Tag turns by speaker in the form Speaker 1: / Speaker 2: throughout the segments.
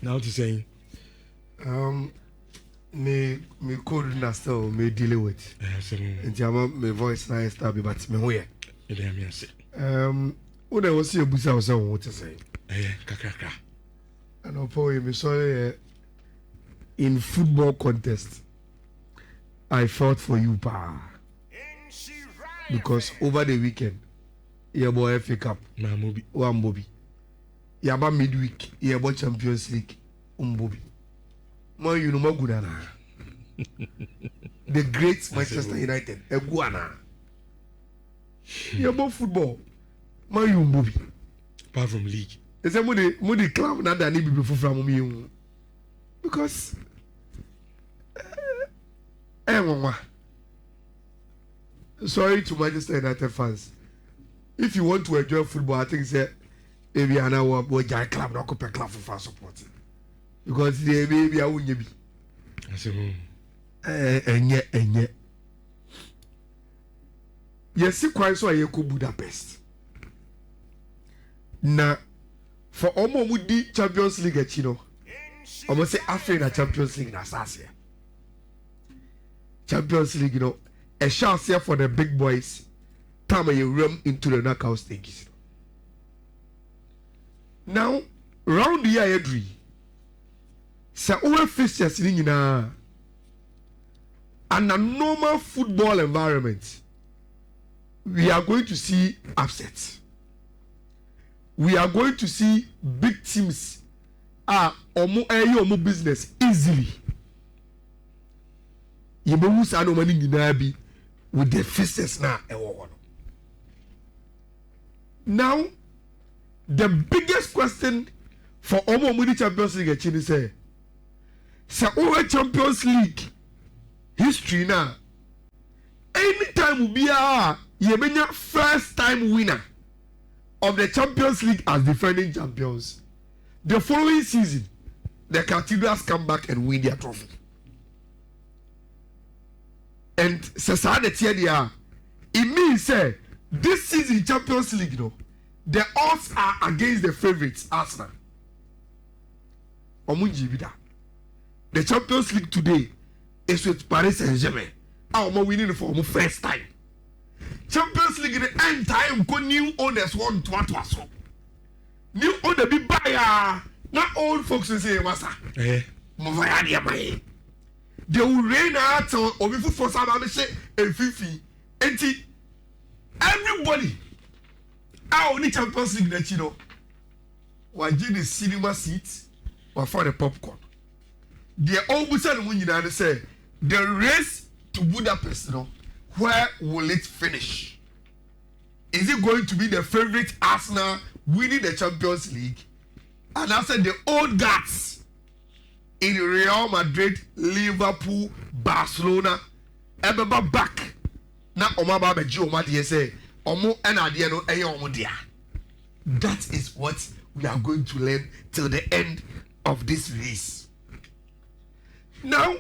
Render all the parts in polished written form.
Speaker 1: Now to say,
Speaker 2: me code na still me deal with. Nti ama me voice na start be but me ho ye. When I was here busa was what to say.
Speaker 1: Kakaka.
Speaker 2: And for me sorry in football contest I fought for you pa. Because over the weekend your boy FA Cup one Bobby. Yaba midweek yaba Champions League Bobby. Man, you know more good than the great Manchester United. A guana. You about football. Man, you movie.
Speaker 1: Apart from league.
Speaker 2: It's a moody club not that need to be from me. Because sorry to Manchester United fans. If you want to enjoy football, I think say maybe an hour boy club not compare club for fan support. Because they maybe I wouldn't be.
Speaker 1: I say,
Speaker 2: and yet. Yes, quite so I go Budapest. Now, for almost with the Champions League, you know, I must say after the Champions League, na Sasia. Champions League, you know, a chance here for the big boys. Time you run into the knockout stages. Now, round the year, Edry. So our fixtures in and a normal football environment, we are going to see upsets. We are going to see big teams omo business easily. Yebemu sa no mani nyina bi with the fixtures na ewo. Now, the biggest question for omo Champions League actually say. So over Champions League history now, anytime we are Yemenya first time winner of the Champions League as defending champions, the following season the Cathedrals come back and win their trophy. And society here, it means say this season Champions League, you know, the odds are against the favorites Arsenal. Omunjibida. The Champions League today is with Paris Saint-Germain. Our winning for the first time. Champions League in the end time, new owners want to so. New owner be buyer. Not old folks will say, Masa. They will reign out or before for some other say and Fifi. And everybody, our only Champions League that you know, was in the cinema seats or for the popcorn. The Obusan Munina say the race to Budapest, you know, where will it finish? Is it going to be the favorite Arsenal winning the Champions League? And after the old guts in Real Madrid, Liverpool, Barcelona, everybody back. Now Omaba Beji Omadi say Omo Enadiano no Omodia. That is what we are going to learn till the end of this race. Now,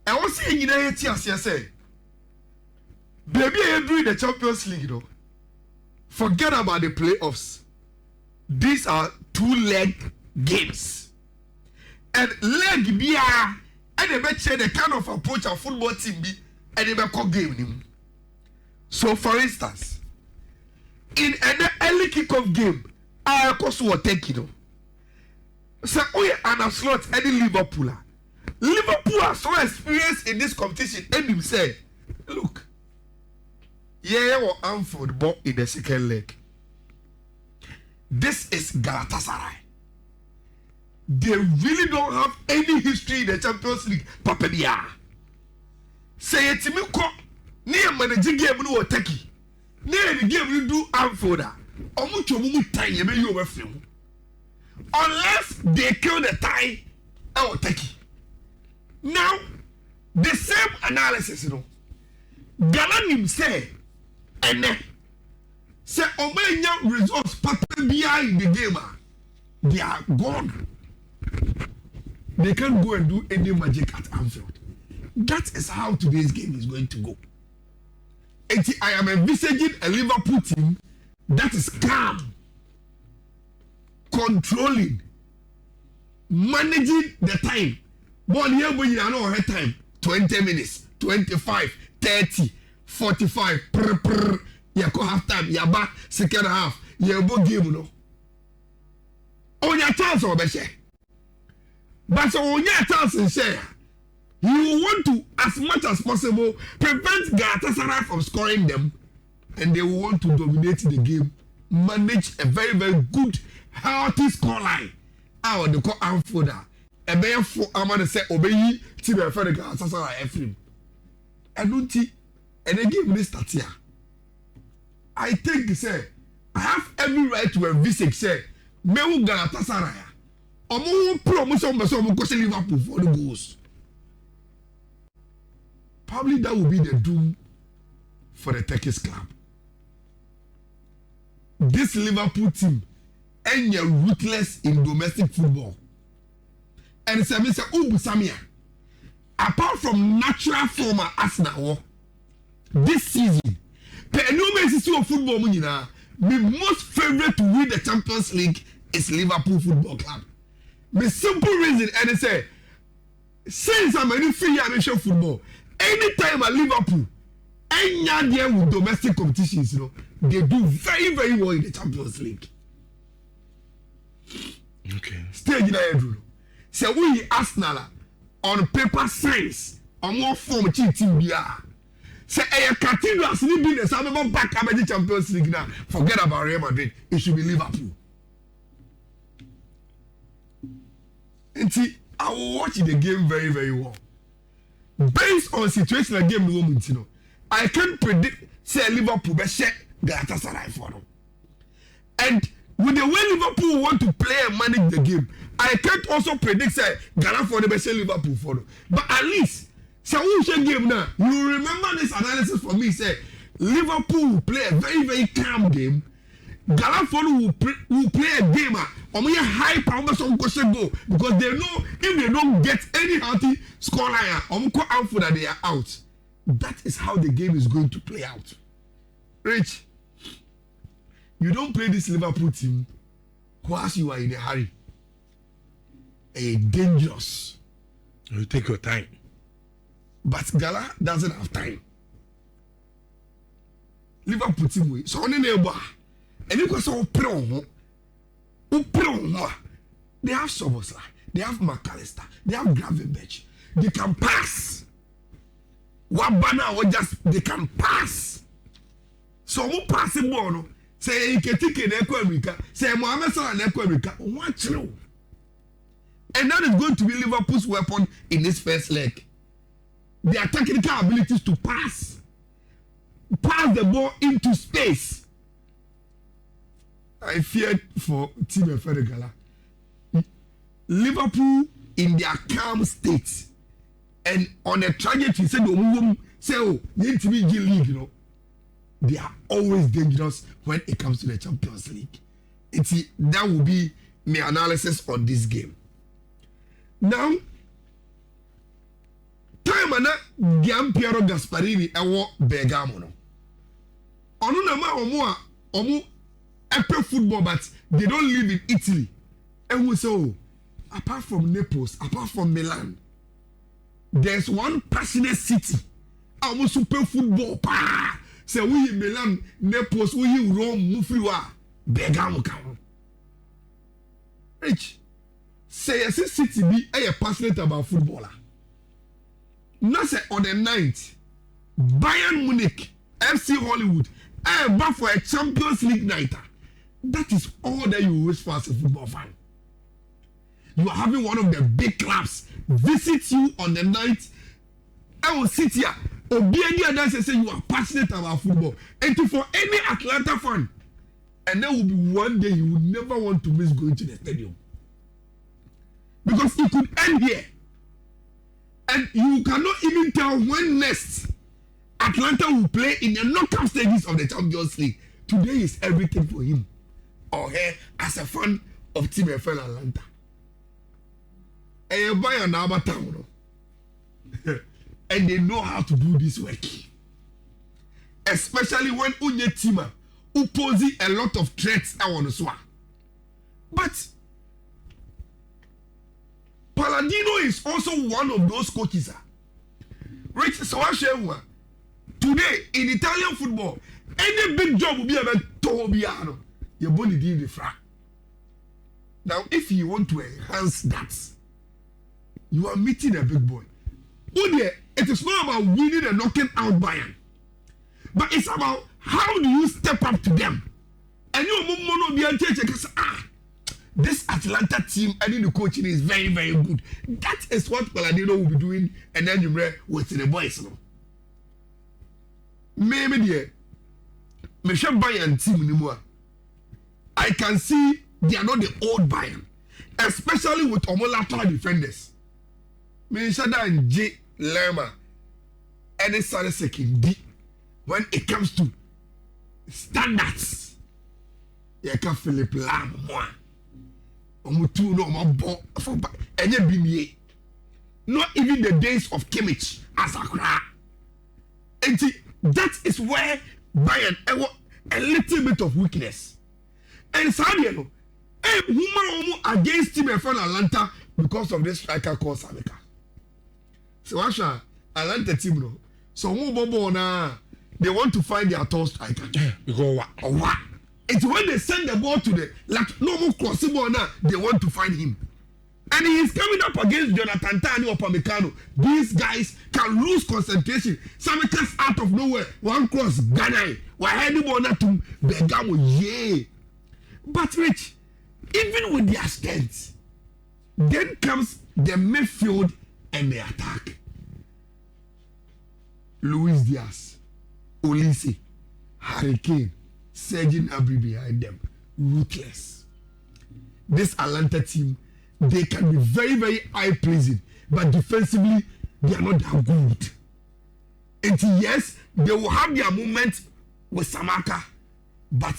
Speaker 2: I was saying in the say, baby, I doing the Champions League, you know. Forget about the playoffs. These are 2-leg games. And leg be and they bet the kind of approach a football team be and they make a game. So for instance, in an early kickoff game, I also will take you know. So we are a slot any Liverpool. Liverpool has so experience in this competition. And him say, look, yeah, or Anfield ball in the second leg. This is Galatasaray. They really don't have any history in the Champions League. Papadia. Say it to me, near managing game no Turkey. Near the game you do Anfield. Unless they kill the tie, I will take it. Now, the same analysis, you know. Gala say, and then say, Omega results, Papa behind the game, they are gone. They can't go and do any magic at Anfield. That is how today's game is going to go. And I am envisaging a Liverpool team that is calm, controlling, managing the time. Ball here when you know her time 20 minutes, 25, 30, 45. You go half time, you back second half, you go game no. On your chance or share. But on your chance and share, you want to as much as possible prevent Galatasaray from scoring them, and they want to dominate the game, manage a very, very good, healthy scoreline. How they call Anfoda. A bear for Amanda say obey to the Federal Galatasaray Ephraim. I don't think, and they give me start here. I think say I have every right to visit say me Galatasaray. Omo promotion be so go Liverpool for the goals. Probably that will be the doom for the Turkish club. This Liverpool team and you're ruthless in domestic football. And it's a Mr. Ubu Samia. Apart from natural former Arsenal this season, the no of football munina, my most favorite to win the Champions League is Liverpool Football Club. The simple reason, and they say, since I'm in free amateur football, anytime at Liverpool, any there with domestic competitions, you know, they do very, very well in the Champions League.
Speaker 1: Okay.
Speaker 2: Stage in the so we Arsenal on paper science on more form team BR. Say a cathedral still be the same back at the Champions League now. Forget about Real Madrid. It should be Liverpool. And see, I will watch the game very, very well. Based on situational game the moment, you know, I can predict say Liverpool be share Galatasaray for them. And with the way Liverpool want to play and manage the game, I can't also predict say Gala for the best Liverpool for them. But at least say who share game now, you remember this analysis for me say Liverpool will play a very, very calm game. Gala for will play a game or more high power some question go because they know if they don't get any healthy scoreline or more out for that they are out. That is how the game is going to play out. Rich, you don't play this Liverpool team whilst you are in a hurry. A dangerous.
Speaker 1: You take your time.
Speaker 2: But Gala doesn't have time. Liverpool team way. So on the neighbor, and you go so pro. They have Soboslai, they have McAllister, they have Gravenberch. They can pass. Wabana or just they can pass. So who pass the ball? Say you can take in America. Say Mohamed Salah in America. Watch you. And that is going to be Liverpool's weapon in this first leg. Their technical abilities to pass the ball into space. I feared for Team Gala. Liverpool in their calm state and on a trajectory, say oh, you need to be league, you know. They are always dangerous when it comes to the Champions League. That will be my analysis on this game. Now, time ana Gianpiero Gasparini ewo Bergamo no. Onu na ma omo epic football, but they don't live in Italy. And we say, apart from Naples, apart from Milan, there's one passionate city. Our super football. Say we in Milan, Naples, we in Rome, Mufriwa, Bergamo. Rich. Say a city be passionate about footballer. Not say on the 9th, Bayern Munich, FC Hollywood, but for a Champions League night. That is all that you wish for as a football fan. You are having one of the big clubs visit you on the night. I will sit here. Obiani say you are passionate about football. And for any Atlanta fan, and there will be one day you will never want to miss going to the stadium. Because it could end here. And you cannot even tell when next Atlanta will play in the knockout stages of the Champions League. Today is everything for him or her as a fan of Team Atlanta. And you buy an town, and they know how to do this work. Especially when Unye Tima who poses a lot of threats on the swamp. But Palladino is also one of those coaches. Rich Sawashewa. Today in Italian football, any big job will be about Tobiano. Your body did the fra. Now, if you want to enhance that, you are meeting a big boy. It is not about winning and knocking out Bayern, but it's about how do you step up to them. And you will be able to say, this Atlanta team, I think the coaching is very, very good. That is what Palladino will be doing, and then you with the boys. No? Maybe the Bayern team anymore. I can see they are not the old Bayern, especially with Omolato defenders. Minshada and J. Lerma, and it's second D. When it comes to standards, you can Philip Lam one. Omutu no mabo for enye bimie. Not even the days of Kimmich as a cry. And that is where Bayern a little bit of weakness. And Sadio, woman against him from Atlanta because of this striker called Samika. So Asha, Atlanta team no. So they want to find their tall striker.
Speaker 1: Because what?
Speaker 2: It's when they send the ball to the normal crossing ball now, they want to find him. And he is coming up against Jonathan Tani or Pamecano. These guys can lose concentration. Samika's out of nowhere. One cross, Ghana. We're heading on to Begamo. Yeah. But Rich, even with their strength, then comes the midfield and the attack. Luis Diaz, Olise, Harry Kane, Serge Gnabry behind them. Ruthless. This Atlanta team, they can be very, very eye-pleasing, but defensively, they are not that good. And yes, they will have their moments with Samaka, but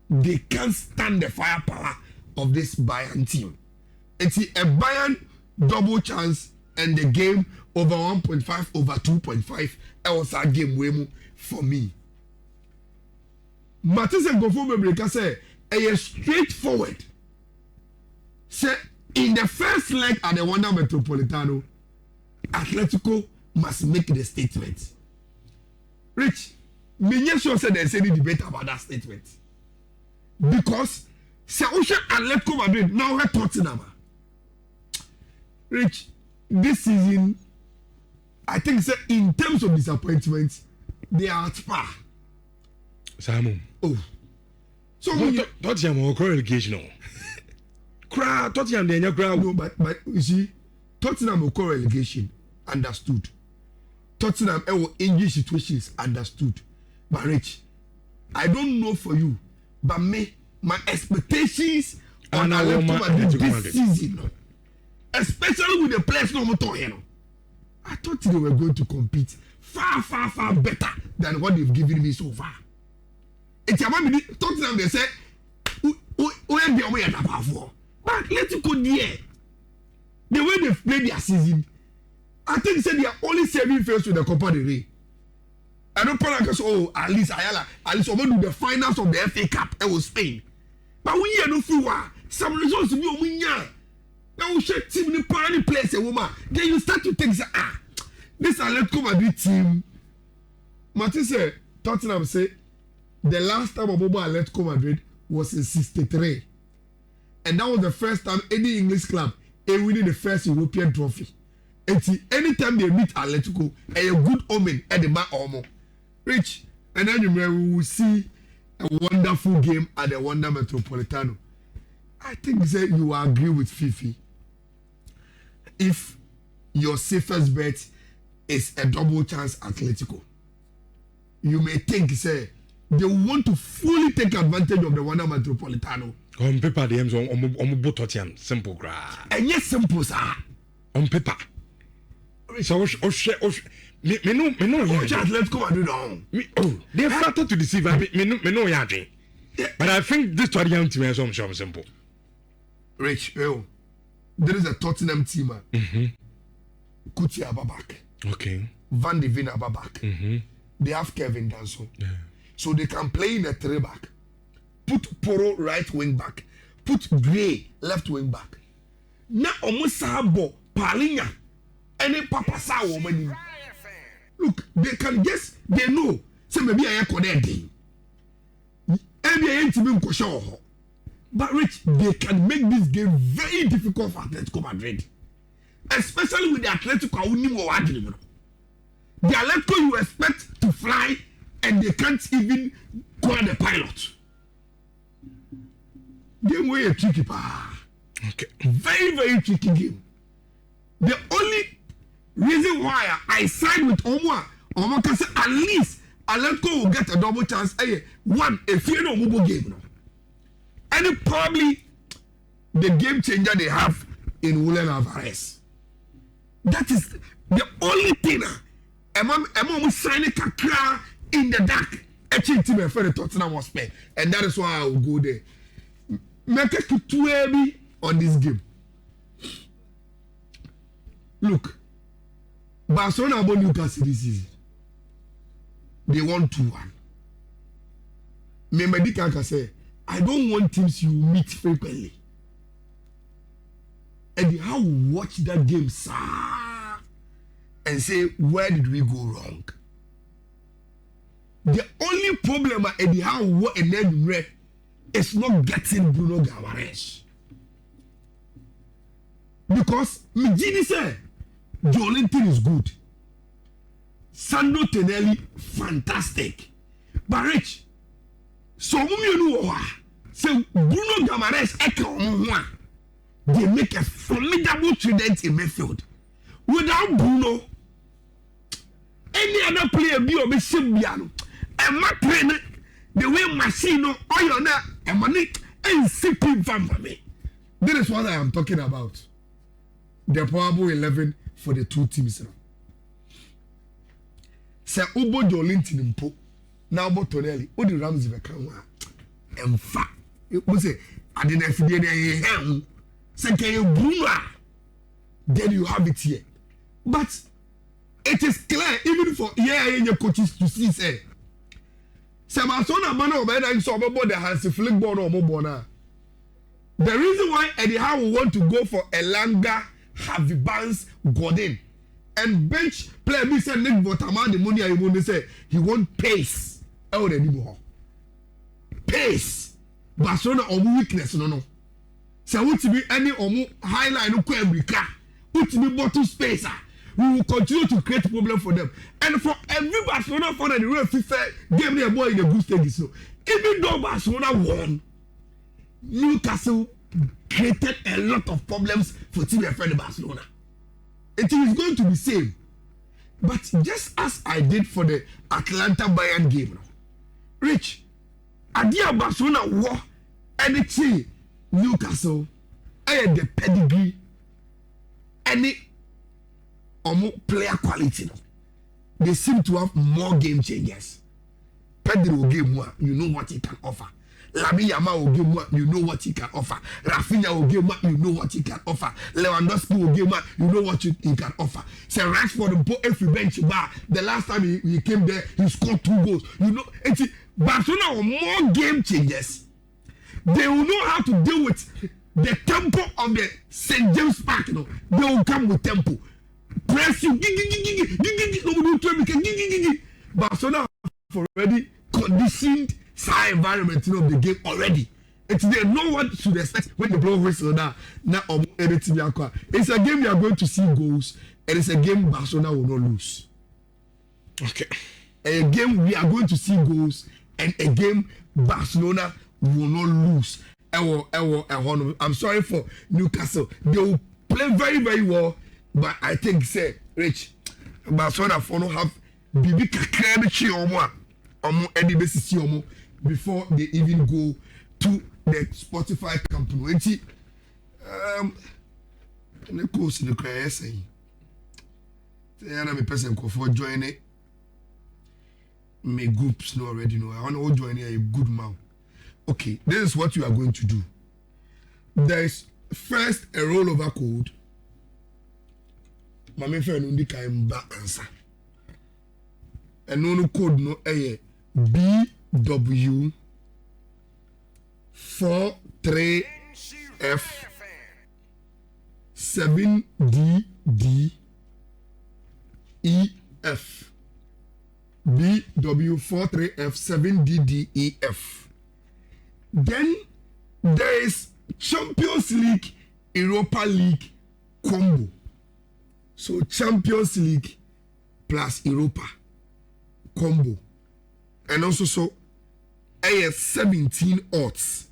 Speaker 2: they can't stand the firepower of this Bayern team. It's a Bayern double chance and the game over 1.5 over 2.5. That was our game way for me. Matisse and Gofo Mebreka say a straightforward. Say in the first leg at the Wanda Metropolitano, Atletico must make the statement. Rich, me sure said there's any debate about that statement. Because say Atletico Madrid now we're Tottenham. Rich, this season, I think say in terms of disappointment, they are at par.
Speaker 1: Simon.
Speaker 2: Oh. So
Speaker 1: Tottenham will call relegation. Tottenham they are crowd.
Speaker 2: No, but you see, Tottenham will call relegation. Understood. Tottenham injury situations understood. But Rich, I don't know for you, but me, my expectations on Atletico Madrid this season, especially with the players no more talking, I thought they were going to compete far, far, far better than what they've given me so far. It's about me Tottenham. They say, "Where they are at for?" But let's go there. The way they've played their season, I think they are only 7 first with the Copa del Rey. I don't say, at least Ayala, at least over to the finals of the FA Cup, it was Spain. But we are no fool. Some results will be now we check team the party place a woman. Then you start to think, this Atletico Madrid team. Martin said, Tottenham say the last time Abobo Atletico Madrid was in 63. And that was the first time any English club winning the first European trophy. And anytime they meet Atletico, a good omen at the back almost. Rich, and then we will see a wonderful game at the Wanda Metropolitano. I think that you will agree with Fifi. If your safest bet is a double chance Atletico, you may think say they want to fully take advantage of the Wanda Metropolitano.
Speaker 1: On paper, the M's on Tottenham simple gra.
Speaker 2: And yes, simple sir.
Speaker 1: On paper. So me no
Speaker 2: Atletico Madrid.
Speaker 1: They started to deceive me no yarding. But I think this Tottenham team is some simple.
Speaker 2: Rich, there is a Tottenham team. Kuti Ababak.
Speaker 1: Okay.
Speaker 2: Van de Ven Ababak. They have Kevin Danso.
Speaker 1: Yeah.
Speaker 2: So they can play in a 3-back. Put Poro right wing back. Put Gray left wing back. Now almost Sabo Palinya, any papa sa woman. Look, they can guess, they know. So maybe I am connecting. Maybe I ain't even sure. But Rich, they can make this game very difficult for Atletico Madrid. Especially with the Atletico Madrid. The Atletico you expect to fly and they can't even call the pilot. Game way a tricky pa.
Speaker 1: Okay.
Speaker 2: Very, very tricky game. The only reason why I side with Omo can say at least Atletico will get a double chance. One, if you know mobile game. No. And probably the game changer they have in Julian Alvarez. That is the only thing. I'm signing kakra in the dark. Actually, team for the Tottenham Hotspur, and that is why I will go there. Make it too heavy on this game. Look, Barcelona about Newcastle this season. They won 2-1. Memedi can say, I don't want teams you meet frequently. And how watch that game, sir, and say, where did we go wrong? The only problem at Eddie Howe and then red is not getting Bruno Guimaraes. Because Mijini said Jolinton is good. Sandro Tonelli, fantastic. But Rich, so say Bruno Guimaraes they make a formidable trident in midfield. Without Bruno, any other player be or be Simbiano. And my trainer, the way machine or you know, and money and sipping from me. That is what I am talking about. The probable 11 for the two teams. Say Ubo Jolinton Mpo. Now about Tonelli. What the Rams have come in fact, it was a I didn't have to say can you Bruno? Then you have it here. But it is clear even for your coaches to see say Barcelona man over there so about the Hansi Flick ball or Mobona. The reason why Eddie Howe will want to go for Elanga, Harvey Barnes, Gordon, and bench player me say Nick Botama the money I want to say he want pace. Pace. Barcelona or weakness no. So what to be any highline no Quebec. What to be bottle spacer. We will continue to create problem for them. And for every Barcelona fan and the real FIFA game their boy in the good stage. So even though Barcelona won, Newcastle created a lot of problems for team friend Barcelona. It is going to be same. But just as I did for the Atlanta Bayern game, Rich, Adia Barcelona war anything Newcastle, I had the pedigree, any player quality. No? They seem to have more game changers. Pedro will give more, you know what he can offer. Lami Yama will give more, you know what he can offer. Rafinha will give more, you know what he can offer. Lewandowski will give more, you know what he can offer. Say Rashford will every bench bar. The last time he came there, he scored 2 goals. You know, it's Barcelona are more game changers. They will know how to deal with the tempo of the St. James Park. You know, they will come with tempo. Press you, Barcelona have already conditioned side environment of the game already. It's they know what to expect when they blow whistle now. It's a game you are going to see goals, and it's a game Barcelona will not lose.
Speaker 1: Okay.
Speaker 2: A game we are going to see goals, and a game Barcelona will not lose. I'm sorry for Newcastle. They will play very, very well, but I think say Rich Barcelona for no have Bibi Kakrebichi Omo Eddie Besisi Omo before they even go to the Spotify company. And the course in the cry saying, I'm a person for joining me groups no already know. I want to join a good man. Okay, this is what you are going to do. There is first a rollover code. Mama friend undi kaim back answer. And no code no BW 43F 7DDEF. BW43F 7DDEF. Then there is Champions League, Europa League combo. So Champions League plus Europa combo. And also so AS 17 odds.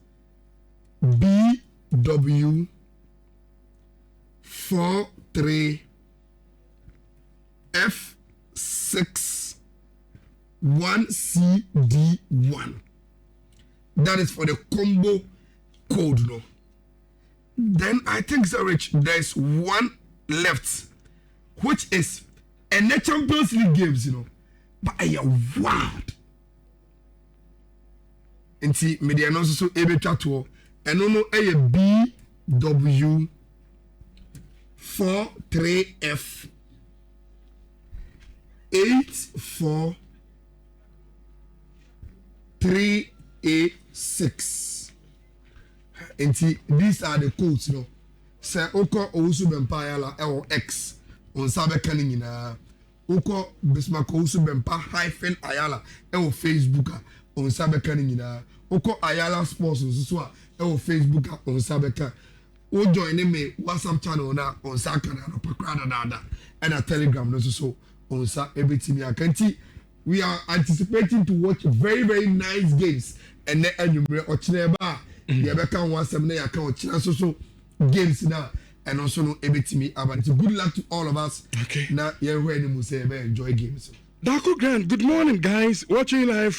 Speaker 2: BW 43 F6 1CD1. That is for the combo code, no. Then I think so rich. There's one left, which is and the Champions League games, you know. But I am wild. And see, media also so able to and no a BW 43F 843A6. And see, these are the codes, you know. Say Oko Owusu Bempa Ayala X on Sabe Kanina. Oko Bismarck Owusu Bempa hyphen Ayala on Facebook on Sabe Kanina. Oko Ayala Sports on Susua on Facebook on Sabe Kan. O join me WhatsApp channel na on Sakana no Pakrada Dada and a Telegram no so on Sa everything I can see. We are anticipating to watch very, very nice games and then enumerate or Chineba. The American one 7 day account so games now and also no everything about it. Good luck to all of us.
Speaker 1: Okay.
Speaker 2: Now you're ready to say enjoy games.
Speaker 1: Darko Grand, good morning guys. Watching live